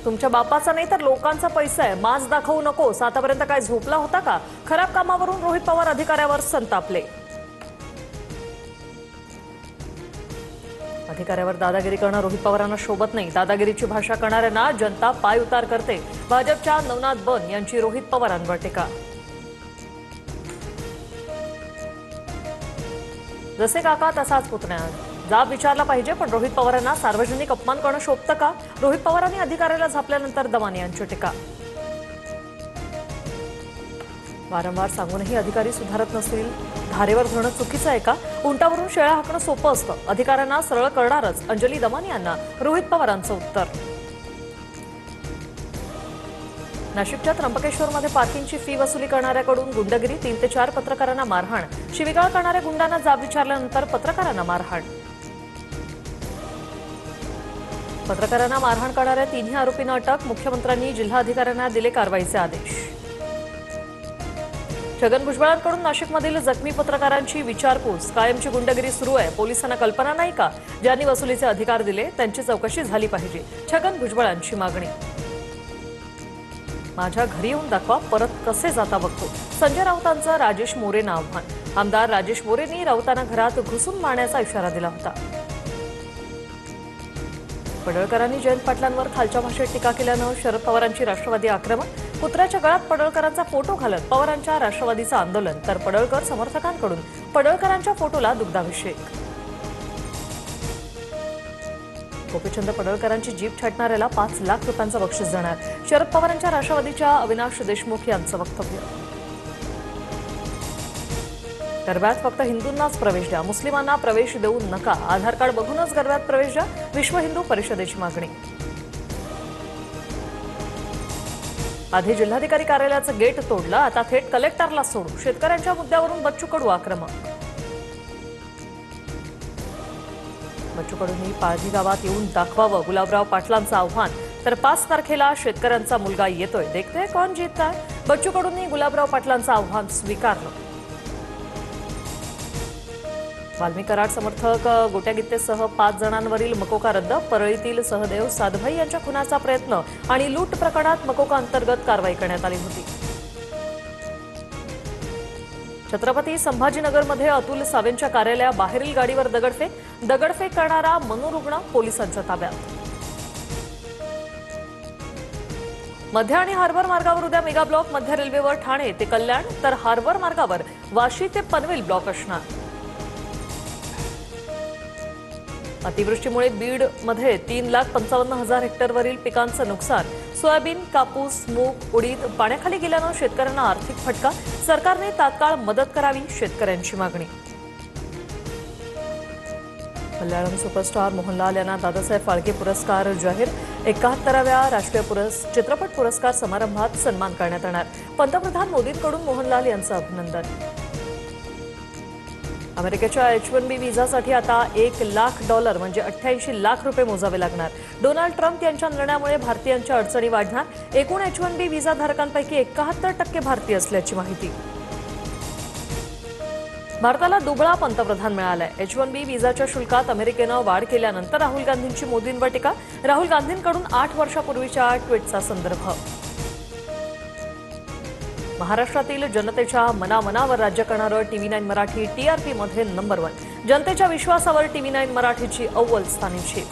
तुमच्या बापाचा नाही तर लोकांचा पैसा आहे, माज दाखवू नकोस। आतापर्यंत काय झोपला होता का? खराब कामावरून रोहित पवार अधिकाऱ्यावर संतापले। अधिकाऱ्यावर दादागिरी करणं रोहित पवारांना शोभत नाही। दादागिरीची भाषा करणाऱ्यांना जनता पाय उतार करते। भाजपच्या नवनाथ बन यांची रोहित पवारांवर टीका। जसे काका तसाच पुतण्या, जाब विचारला पाहिजे, पण रोहित पवारांना सार्वजनिक अपमान करणं शोभतं का? रोहित पवारांनी अधिकाऱ्याला झापल्यानंतर दमानी यांची टीका। वारंवार सांगूनही अधिकारी सुधारत नसतील, धारेवर धरणं चुकीचं आहे का? उंटावरून शेळ्या हाकणं सोपं असतं, अधिकाऱ्यांना सरळ करणारच, अंजली दमानी यांना रोहित पवारांचं उत्तर। नाशिकच्या त्र्यंबकेश्वरमध्ये पार्किंगची फी वसुली करणाऱ्याकडून गुंडगिरी, 3 ते 4 पत्रकारांना मारहाण। शिवीगाळ करणाऱ्या गुंडांना जाब विचारल्यानंतर पत्रकारांना मारहाण। पत्रकारांना मारहाण करणाऱ्या 3ही आरोपींना अटक। मुख्यमंत्र्यांनी जिल्हाधिकाऱ्यांना दिले कारवाईचे आदेश। छगन भुजबळांकडून नाशिकमधील जखमी पत्रकारांची विचारपूस, कायमची गुंडगिरी सुरू आहे, पोलिसांना कल्पना नाही का? ज्यांनी वसुलीचे अधिकार दिले त्यांची चौकशी झाली पाहिजे, छगन भुजबळांची मागणी। माझ्या घरी येऊन दाखवा, परत कसे जाता बघतो, संजय राऊतांचं राजेश मोरेंना आव्हान। आमदार राजेश मोरेंनी राऊतांना घरात घुसून मारण्याचा इशारा दिला होता। पडळकरांनी जयंत पाटलांवर खालच्या भाषेत टीका केल्यानं शरद पवारांची राष्ट्रवादी आक्रमक। कुत्र्याच्या गळ्यात पडळकरांचा फोटो घालत पवारांच्या राष्ट्रवादीचं आंदोलन, तर पडळकर समर्थकांकडून पडळकरांच्या फोटोला दुग्धाभिषेक। गोपीचंद पडळकरांची जीप छाटणाऱ्याला 5 लाख रुपयांचं बक्षीस देणार, शरद पवारांच्या राष्ट्रवादीच्या अविनाश देशमुख यांचं वक्तव्य। गरब्यात फक्त हिंदूंनाच प्रवेश द्या, मुस्लिमांना प्रवेश देऊ नका, आधार कार्ड बघूनच गरब्यात प्रवेश द्या, विश्व हिंदू परिषदेची मागणी। आधी जिल्हाधिकारी कार्यालयाचं गेट तोडलं, आता थेट कलेक्टरला सोडू, शेतकऱ्यांच्या मुद्द्यावरून बच्चू कडू आक्रमक। बच्चू कडूंनी पाळधी गावात येऊन दाखवावं, गुलाबराव पाटलांचं आव्हान, तर 5 तारखेला शेतकऱ्यांचा मुलगा येतोय, देखते कोण जीतताय। बच्चू कडूंनी गुलाबराव पाटलांचं आव्हान स्वीकारलं। वाल्मी कराड समर्थक गोट्या गित्तेसह 5 जणांवरील मकोका रद्द, परळीतील सहदेव साधभाई यांच्या खुनाचा प्रयत्न आणि लूट प्रकरणात मकोका अंतर्गत कारवाई करण्यात आली होती। छत्रपती संभाजीनगरमध्ये अतुल सावेंच्या कार्यालयाबाहेरील गाडीवर दगडफेक करणारा मनोरुग्ण पोलिसांच्या ताब्यात। मध्य आणि हार्बर मार्गावर उद्या मेगा ब्लॉक, मध्य रेल्वेवर ठाणे ते कल्याण, तर हार्बर मार्गावर वाशी ते पनवेल ब्लॉक असणार। अतिवृष्टीमुळे बीडमध्ये 3,55,000 हेक्टरवरील पिकांचं नुकसान, सोयाबीन, कापूस, मूग, उडीद पाण्याखाली गेल्यानं शेतकऱ्यांना आर्थिक फटका, सरकारने तात्काळ मदत करावी, शेतकऱ्यांची मागणी। मल्याळम सुपरस्टार मोहनलाल यांना दादासाहेब फाळके पुरस्कार जाहीर, 71व्या राष्ट्रीय चित्रपट पुरस्कार समारंभात सन्मान करण्यात येणार, पंतप्रधान मोदींकडून मोहनलाल यांचं अभिनंदन। अमेरिकेच्या H-1B व्हिसासाठी आता $1,00,000 म्हणजे 88 लाख रुपये मोजावे लागणार। डोनाल्ड ट्रम्प यांच्या निर्णयामुळे भारतीयांच्या अडचणी वाढणार, एकूण H-1B व्हिसा धारकांपैकी 71% भारतीय असल्याची माहिती। भारताला दुबळा पंतप्रधान मिळालाय, H-1B व्हिसाच्या शुल्कात अमेरिकेनं वाढ केल्यानंतर राहुल गांधींची मोदींवर टीका, राहुल गांधींकडून 8 वर्षापूर्वीच्या ट्विटचा संदर्भ। महाराष्ट्रातील जनतेच्या मनामनावर राज्य करणारं TV9 मराठी TRP मध्ये नंबर 1, जनतेच्या विश्वासावर TV9 मराठीची अव्वल स्थानीची।